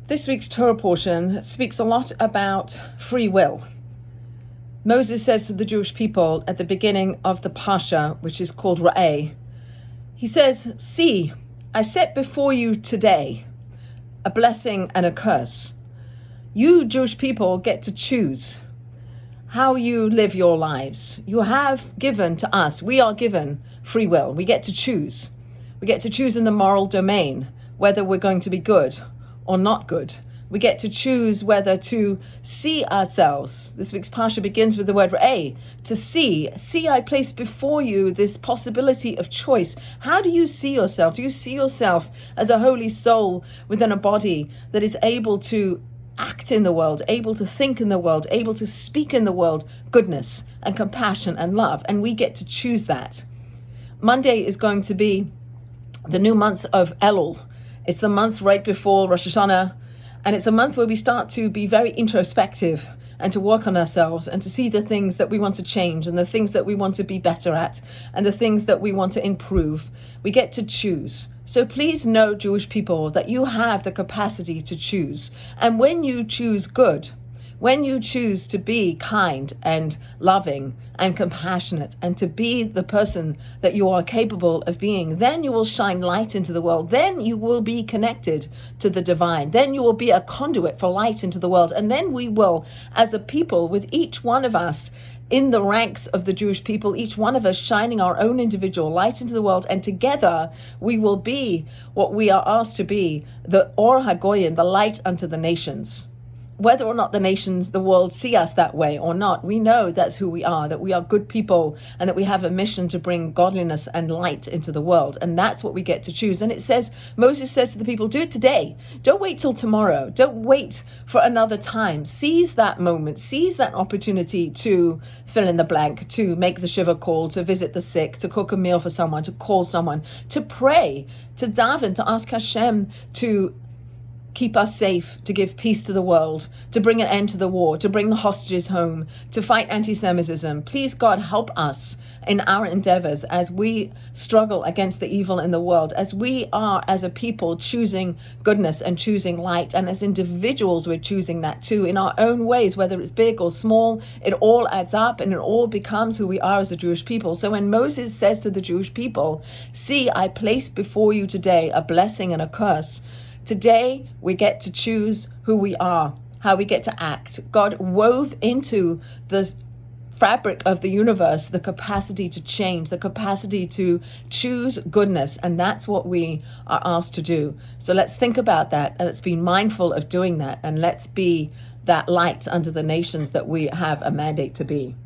This week's Torah portion speaks a lot about free will. Moses says to the Jewish people at the beginning of the Parshat, which is called Ra'eh, he says, "See, I set before you today a blessing and a curse. You Jewish people get to choose how you live your lives. You have given to us, we are given free will. We get to choose. We get to choose in the moral domain whether we're going to be good or not good. We get to choose whether to see ourselves. This week's Parsha begins with the word Ra'eh, to see. See, I place before you this possibility of choice. How do you see yourself? Do you see yourself as a holy soul within a body that is able to act in the world, able to think in the world, able to speak in the world, goodness and compassion and love? And we get to choose that. Monday is going to be the new month of Elul. It's the month right before Rosh Hashanah, and it's a month where we start to be very introspective and to work on ourselves and to see the things that we want to change and the things that we want to be better at and the things that we want to improve. We get to choose. So please know, Jewish people, that you have the capacity to choose. And when you choose good, when you choose to be kind and loving and compassionate and to be the person that you are capable of being, then you will shine light into the world. Then you will be connected to the divine. Then you will be a conduit for light into the world. And then we will, as a people, with each one of us in the ranks of the Jewish people, each one of us shining our own individual light into the world, and together we will be what we are asked to be, the Or HaGoyim, the light unto the nations. Whether or not the nations, the world, see us that way or not, we know that's who we are, that we are good people and that we have a mission to bring godliness and light into the world. And that's what we get to choose. And it says, Moses says to the people, do it today. Don't wait till tomorrow. Don't wait for another time. Seize that moment. Seize that opportunity to fill in the blank, to make the shiva call, to visit the sick, to cook a meal for someone, to call someone, to pray, to daven, to ask Hashem to keep us safe, to give peace to the world, to bring an end to the war, to bring the hostages home, to fight anti-Semitism. Please, God, help us in our endeavors as we struggle against the evil in the world, as we are, as a people, choosing goodness and choosing light. And as individuals, we're choosing that too in our own ways, whether it's big or small. It all adds up and it all becomes who we are as a Jewish people. So when Moses says to the Jewish people, see, I place before you today a blessing and a curse. Today, we get to choose who we are, how we get to act. God wove into the fabric of the universe the capacity to change, the capacity to choose goodness, and that's what we are asked to do. So let's think about that, and let's be mindful of doing that, and let's be that light unto the nations that we have a mandate to be.